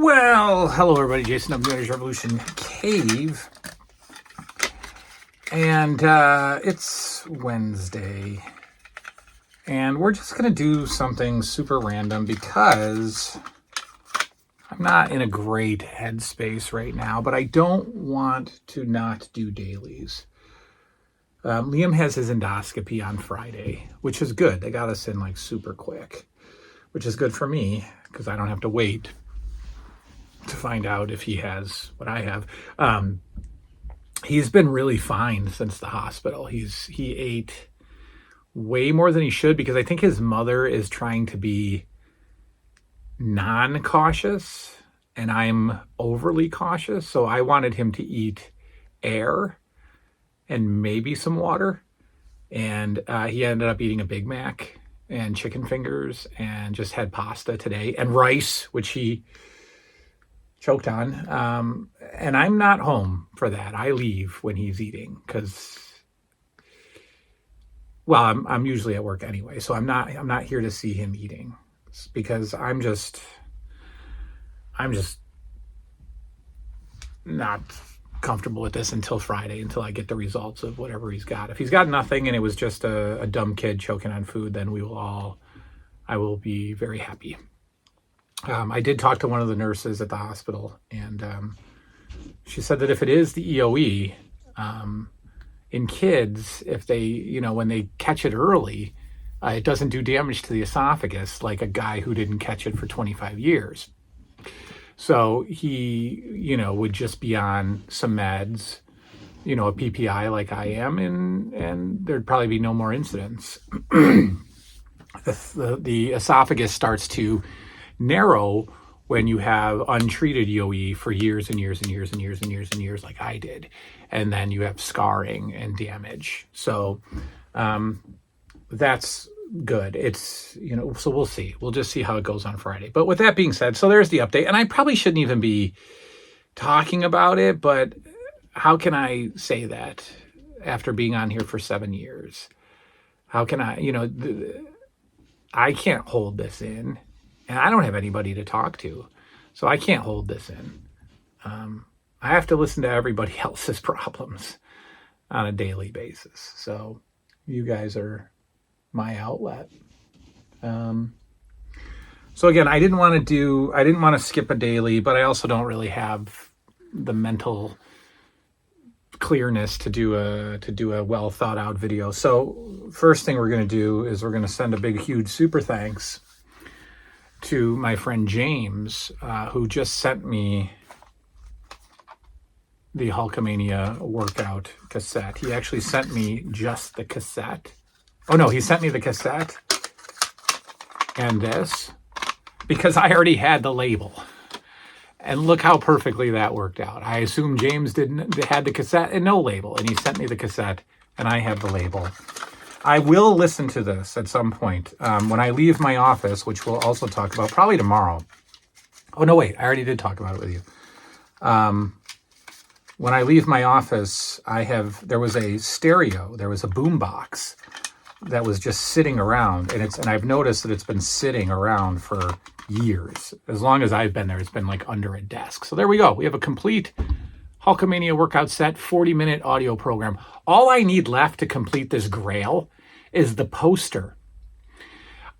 Well, hello everybody, Jason of New Age Revolution Cave. And it's Wednesday. And we're just going to do something super random because I'm not in a great headspace right now, but I don't want to not do dailies. Liam has his endoscopy on Friday, which is good. They got us in like super quick, which is good for me because I don't have to wait to find out if he has what I have. He's been really fine since the hospital. He ate way more than he should because I think his mother is trying to be non-cautious and I'm overly cautious. So I wanted him to eat air and maybe some water. And he ended up eating a Big Mac and chicken fingers and just had pasta today and rice, which he choked on. And I'm not home for that. I leave when he's eating because, well, I'm usually at work anyway. So I'm not here to see him eating because I'm just not comfortable with this until Friday, until I get the results of whatever he's got. If he's got nothing and it was just a dumb kid choking on food, then I will be very happy. I did talk to one of the nurses at the hospital, and she said that if it is the EOE, in kids, if they, when they catch it early, it doesn't do damage to the esophagus like a guy who didn't catch it for 25 years. So he, would just be on some meds, a PPI like I am, and there'd probably be no more incidents. The esophagus starts to narrow when you have untreated EOE for years and years and years and years and years and years like I did. And then you have scarring and damage. So that's good. It's, so we'll see. We'll just see how it goes on Friday. But with that being said, so there's the update. And I probably shouldn't even be talking about it, but how can I say that after being on here for 7 years? How can I, I can't hold this in. And I don't have anybody to talk to, so I can't hold this in. I have to listen to everybody else's problems on a daily basis. So you guys are my outlet. So again, I didn't want to skip a daily, but I also don't really have the mental clearness to do a well thought out video. So first thing we're going to do is we're going to send a big, huge super thanks to my friend James, who just sent me the Hulkamania workout cassette. He actually sent me just the cassette. Oh no, he sent me the cassette and this because I already had the label. And look how perfectly that worked out. I assume James had the cassette and no label, and he sent me the cassette and I have the label. I will listen to this at some point when I leave my office, which we'll also talk about probably tomorrow. Oh, no, wait. I already did talk about it with you. When I leave my office, there was a stereo. There was a boombox that was just sitting around. And I've noticed that it's been sitting around for years. As long as I've been there, it's been like under a desk. So there we go. We have a complete Hulkamania workout set, 40-minute audio program. All I need left to complete this grail is the poster.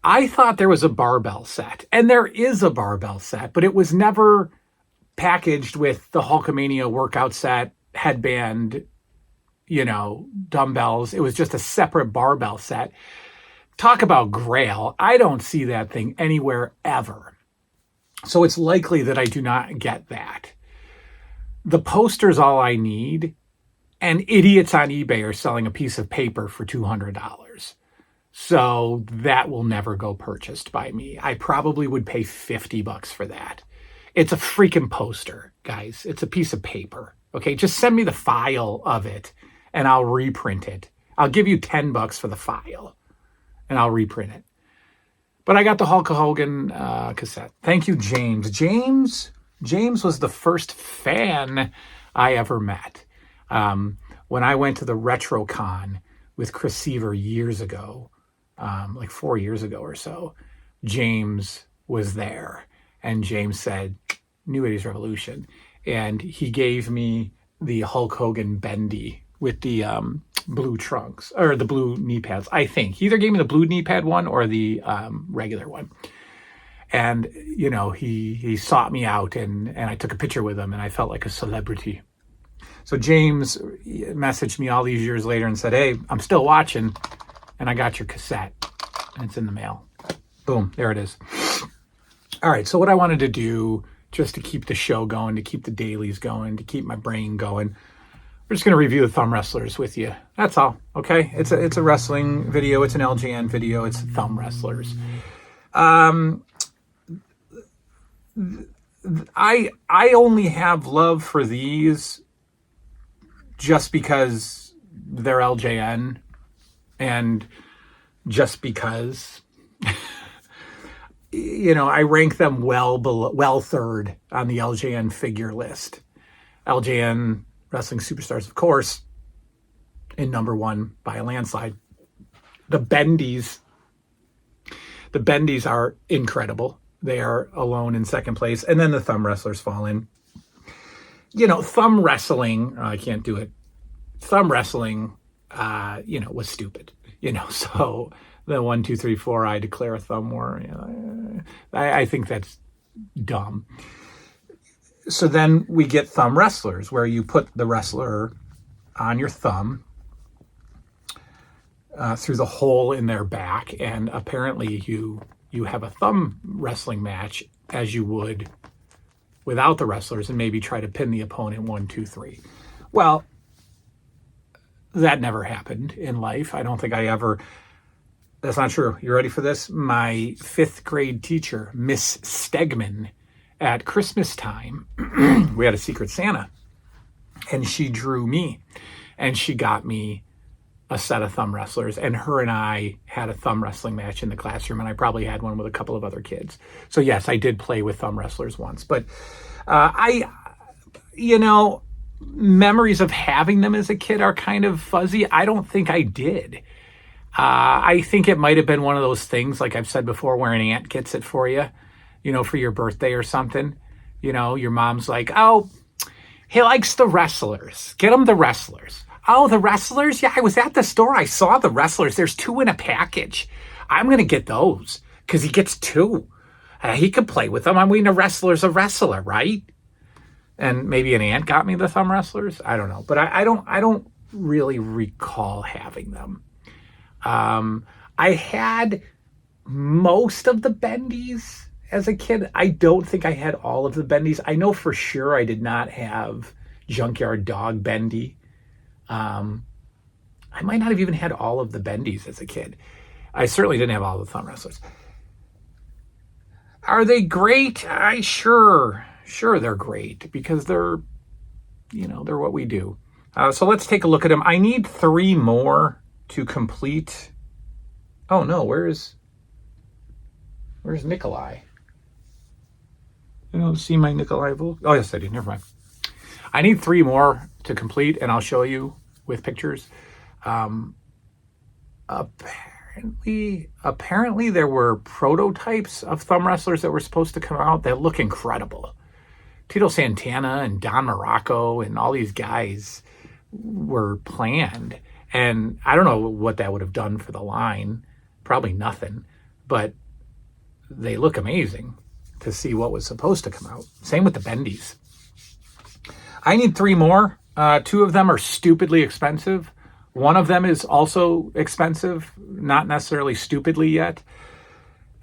I thought there was a barbell set, and there is a barbell set, but it was never packaged with the Hulkamania workout set, headband, dumbbells. It was just a separate barbell set. Talk about grail. I don't see that thing anywhere ever. So it's likely that I do not get that. The poster's all I need, and idiots on eBay are selling a piece of paper for $200. So that will never go purchased by me. I probably would pay $50 for that. It's a freaking poster, guys. It's a piece of paper. Okay, just send me the file of it, and I'll reprint it. I'll give you $10 for the file, and I'll reprint it. But I got the Hulk Hogan cassette. Thank you, James. James was the first fan I ever met. When I went to the RetroCon with Chris Seaver years ago, like 4 years ago or so, James was there. And James said, New 80s Revolution. And he gave me the Hulk Hogan bendy with the blue trunks, or the blue knee pads, I think. He either gave me the blue knee pad one or the regular one. And, you know, he sought me out, and I took a picture with him, and I felt like a celebrity. So James messaged me all these years later and said, hey, I'm still watching, and I got your cassette. And it's in the mail. Boom, there it is. All right, so what I wanted to do, just to keep the show going, to keep the dailies going, to keep my brain going, we're just going to review the Thumb Wrestlers with you. That's all, okay? It's a wrestling video. It's an LJN video. It's Thumb Wrestlers. I only have love for these just because they're LJN, and just because, you know, I rank them well third on the LJN figure list. LJN Wrestling Superstars, of course, in number one by a landslide. The Bendies are incredible. They are alone in second place. And then the Thumb Wrestlers fall in. You know, thumb wrestling, I can't do it. Thumb wrestling, you know, was stupid. You know, so the 1, 2, 3, 4, I declare a thumb war. You know, I think that's dumb. So then we get Thumb Wrestlers, where you put the wrestler on your thumb through the hole in their back, and apparently you have a thumb wrestling match as you would without the wrestlers, and maybe try to pin the opponent 1, 2, 3. Well, that never happened in life. I don't think I ever. That's not true. You ready for this? My 5th grade teacher, Miss Stegman, at Christmas time, we had a Secret Santa, and she drew me, and she got me a set of thumb wrestlers, and her and I had a thumb wrestling match in the classroom, and I probably had one with a couple of other kids. So yes, I did play with thumb wrestlers once, but you know, memories of having them as a kid are kind of fuzzy. I don't think I did. I think it might have been one of those things, like I've said before, where an aunt gets it for you, you know, for your birthday or something. You know, your mom's like, oh, he likes the wrestlers. Get him the wrestlers. Oh, the wrestlers? Yeah, I was at the store. I saw the wrestlers. There's 2 in a package. I'm going to get those because he gets 2. He can play with them. I mean, a wrestler's a wrestler, right? And maybe an aunt got me the thumb wrestlers. I don't know. But I don't really recall having them. I had most of the bendies as a kid. I don't think I had all of the bendies. I know for sure I did not have Junkyard Dog bendy. I might not have even had all of the bendies as a kid. I certainly didn't have all the thumb wrestlers. Are they great? Sure they're great, because they're, you know, they're what we do. So let's take a look at them. I need 3 more to complete. Oh no, where's Nikolai? I don't see my Nikolai Volk. Oh yes, I do. Never mind. I need 3 more to complete, and I'll show you with pictures. Apparently there were prototypes of thumb wrestlers that were supposed to come out that look incredible. Tito Santana and Don Morocco and all these guys were planned. And I don't know what that would have done for the line. Probably nothing. But they look amazing to see what was supposed to come out. Same with the bendies. I need 3 more. 2 of them are stupidly expensive. One of them is also expensive, not necessarily stupidly yet.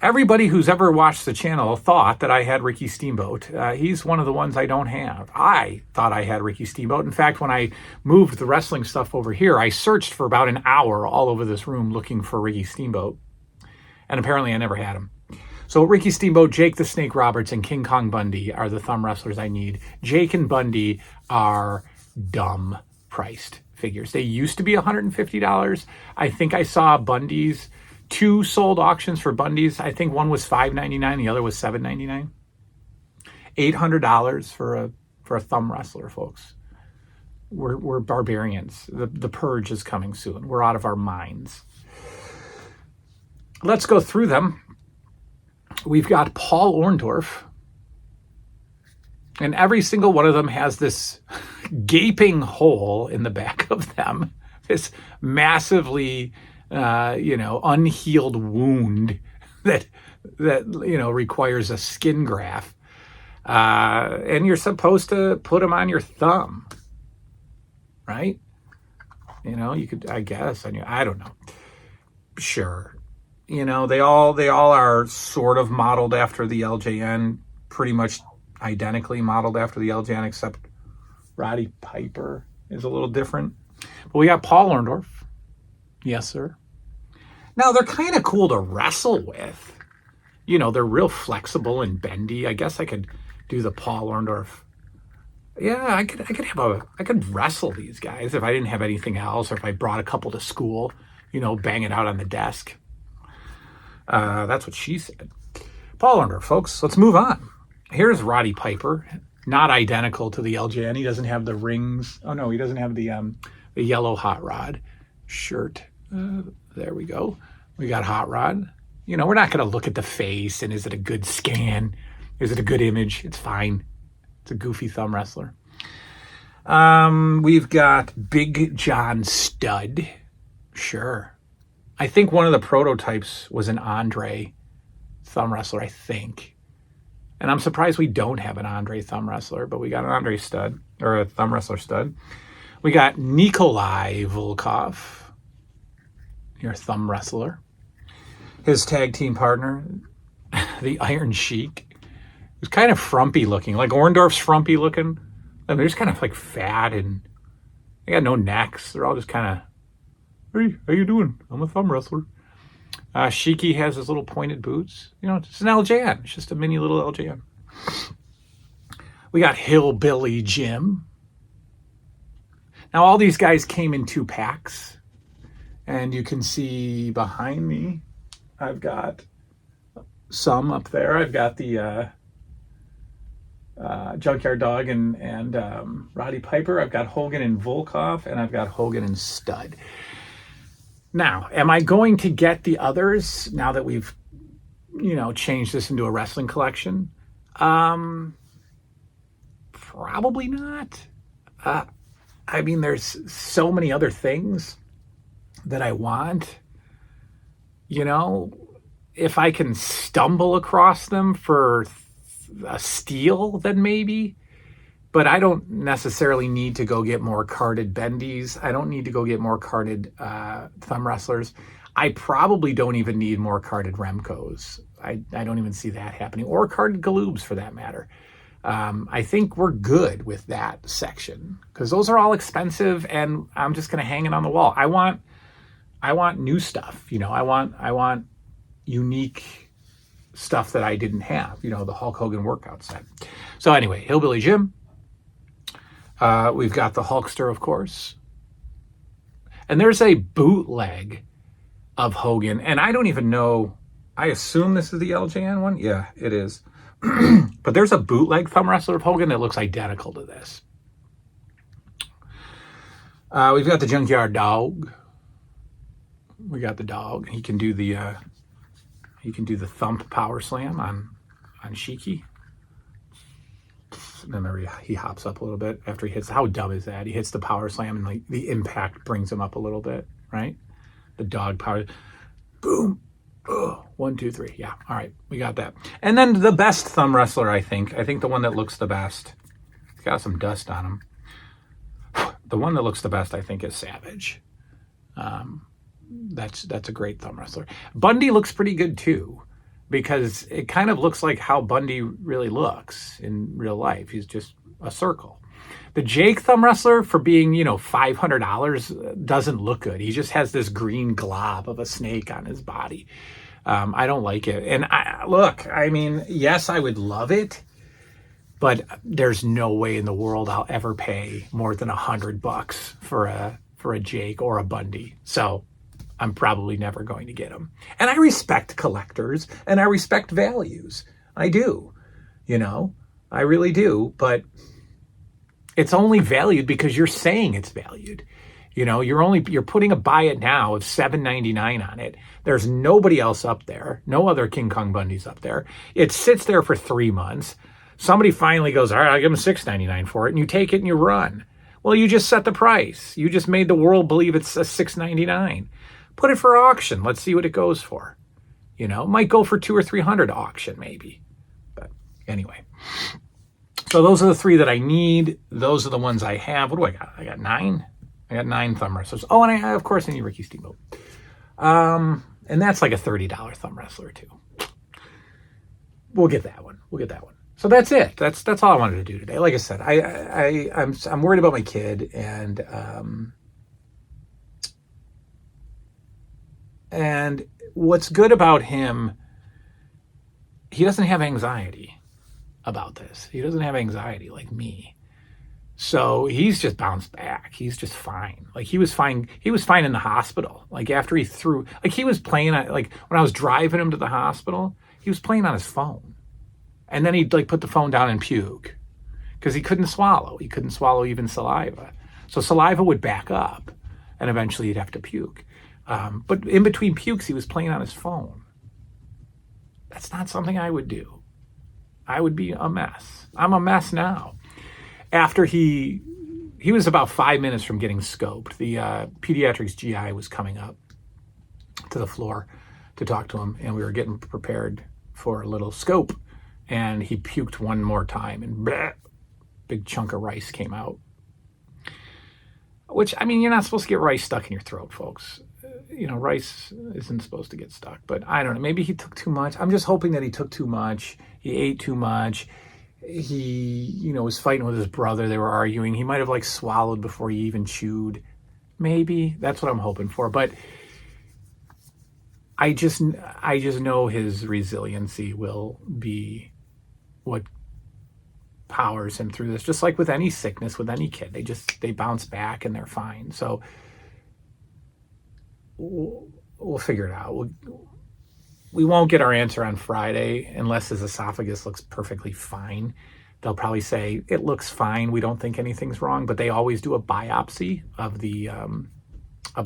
Everybody who's ever watched the channel thought that I had Ricky Steamboat. He's one of the ones I don't have. I thought I had Ricky Steamboat. In fact, when I moved the wrestling stuff over here, I searched for about an hour all over this room looking for Ricky Steamboat. And apparently I never had him. So Ricky Steamboat, Jake the Snake Roberts, and King Kong Bundy are the thumb wrestlers I need. Jake and Bundy are dumb priced figures. They used to be $150. I think I saw Bundy's 2 sold auctions for Bundy's. I think one was $5.99, the other was $7.99. $800 for a thumb wrestler, folks. We're barbarians. The purge is coming soon. We're out of our minds. Let's go through them. We've got Paul Orndorff. And every single one of them has this gaping hole in the back of them, this massively, unhealed wound that requires a skin graft. And you're supposed to put them on your thumb, right? You could, I guess, I don't know. Sure. They all are sort of modeled after the LJN, pretty much identically modeled after the LJN, except Roddy Piper is a little different. But we got Paul Orndorff. Yes, sir. Now, they're kind of cool to wrestle with. They're real flexible and bendy. I guess I could do the Paul Orndorff. Yeah, I could wrestle these guys if I didn't have anything else, or if I brought a couple to school, bang it out on the desk. That's what she said. Paul Orndorff, folks. Let's move on. Here's Roddy Piper, not identical to the LJN. He doesn't have the rings. Oh no, he doesn't have the yellow hot rod shirt. There we go. We got hot rod. We're not going to look at the face and is it a good scan? Is it a good image? It's fine. It's a goofy thumb wrestler. We've got Big John Studd. Sure. I think one of the prototypes was an Andre thumb wrestler, I think. And I'm surprised we don't have an Andre thumb wrestler, but we got an Andre stud, or a thumb wrestler stud. We got Nikolai Volkov, your thumb wrestler. His tag team partner, the Iron Sheik. He's kind of frumpy looking, like Orndorff's frumpy looking. They're just kind of like fat and they got no necks. They're all just kind of, hey, how you doing? I'm a thumb wrestler. Sheiky has his little pointed boots. It's an LJN. It's just a mini little LJN. We got Hillbilly Jim. Now, all these guys came in 2 packs. And you can see behind me, I've got some up there. I've got the Junkyard Dog and Roddy Piper. I've got Hogan and Volkov. And I've got Hogan and Studd. Now, am I going to get the others now that we've, changed this into a wrestling collection? Probably not. There's so many other things that I want. If I can stumble across them for a steal, then maybe. But I don't necessarily need to go get more carded bendies. I don't need to go get more carded thumb wrestlers. I probably don't even need more carded Remcos. I don't even see that happening. Or carded Galoobs, for that matter. I think we're good with that section. Because those are all expensive, and I'm just going to hang it on the wall. I want new stuff. I want unique stuff that I didn't have. The Hulk Hogan workout set. So anyway, Hillbilly Jim. We've got the Hulkster, of course. And there's a bootleg of Hogan. And I don't even know. I assume this is the LJN one. Yeah, it is. But there's a bootleg thumb wrestler of Hogan that looks identical to this. We've got the Junkyard Dog. We got the dog. He can do the thump power slam on Sheiky. Remember, he hops up a little bit after he hits. How dumb is that? He hits the power slam and like the impact brings him up a little bit, right? The dog power, boom, oh, 1, 2, 3. Yeah, all right, we got that. And then the best thumb wrestler, I think the one that looks the best. He's got some dust on him. The one that looks the best, I think, is Savage. That's a great thumb wrestler. Bundy looks pretty good too, because it kind of looks like how Bundy really looks in real life. He's just a circle. The Jake thumb wrestler, for being, $500, doesn't look good. He just has this green glob of a snake on his body. I don't like it. And yes, I would love it, but there's no way in the world I'll ever pay more than $100 for a Jake or a Bundy. So I'm probably never going to get them. And I respect collectors and I respect values. I do, I really do. But it's only valued because you're saying it's valued. You're putting a buy it now of $7.99 on it. There's nobody else up there. No other King Kong Bundys up there. It sits there for 3 months. Somebody finally goes, all right, I'll give him $6.99 for it, and you take it and you run. Well, you just set the price. You just made the world believe it's a $6.99. Put it for auction. Let's see what it goes for. You know, it might go for $200 or $300 auction maybe. But anyway. So those are the 3 that I need. Those are the ones I have. What do I got? I got 9. I got 9 Thumb Wrestlers. Oh, and of course I need Ricky Steamboat. And that's like a $30 Thumb Wrestler too. We'll get that one. So that's it. That's all I wanted to do today. Like I said, I'm worried about my kid, and what's good about him, he doesn't have anxiety about this. He doesn't have anxiety like me. So he's just bounced back. He's just fine. Like he was fine in the hospital. Like after he threw, like he was playing, like when I was driving him to the hospital, he was playing on his phone. And then he'd like put the phone down and puke because he couldn't swallow. He couldn't swallow even saliva. So saliva would back up and eventually he'd have to puke. But in between pukes, he was playing on his phone. That's not something I would do. I would be a mess. I'm a mess now. After he was about 5 minutes from getting scoped. The pediatrics GI was coming up to the floor to talk to him, and we were getting prepared for a little scope. And he puked one more time, and bleh, big chunk of rice came out. Which, I mean, you're not supposed to get rice stuck in your throat, folks. You know, rice isn't supposed to get stuck. But I don't know. Maybe he took too much. I'm just hoping that he took too much. He ate too much. He, you know, was fighting with his brother. They were arguing. He might have, like, swallowed before he even chewed. Maybe. That's what I'm hoping for. But I just know his resiliency will be what powers him through this. Just like with any sickness, with any kid, they bounce back and they're fine. So we'll figure it out. We won't get our answer on Friday unless his esophagus looks perfectly fine. They'll probably say it looks fine. We don't think anything's wrong, but they always do a biopsy of the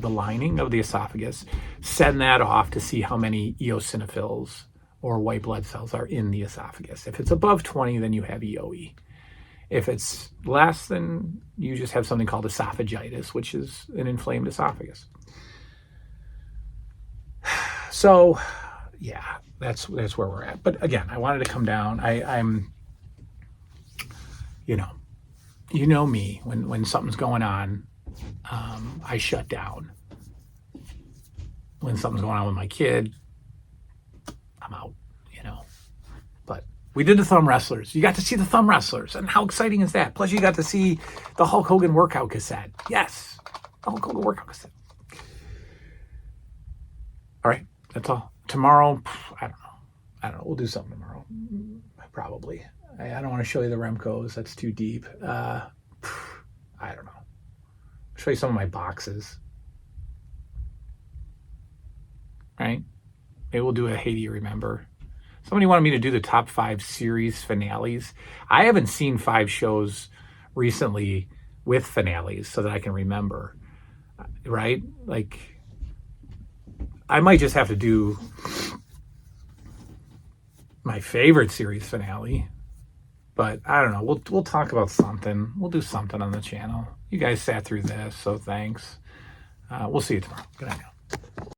lining of the esophagus, send that off to see how many eosinophils or white blood cells are in the esophagus. If it's above 20, then you have EOE. If it's less, then you just have something called esophagitis, which is an inflamed esophagus. So, yeah, that's where we're at. But again, I wanted to come down. I'm, you know me, when something's going on, I shut down. When something's going on with my kid, I'm out, you know. But we did the Thumb Wrestlers. You got to see the Thumb Wrestlers. And how exciting is that? Plus, you got to see the Hulk Hogan workout cassette. Yes, the Hulk Hogan workout cassette. All right, that's all. Tomorrow, I don't know. We'll do something tomorrow. Probably. I don't want to show you the Remcos. That's too deep. I don't know. I'll show you some of my boxes. Right? Maybe we'll do a Hey, do you remember? Somebody wanted me to do the top 5 series finales. I haven't seen 5 shows recently with finales so that I can remember. Right? Like, I might just have to do my favorite series finale. But I don't know. We'll talk about something. We'll do something on the channel. You guys sat through this, so thanks. We'll see you tomorrow. Good night now.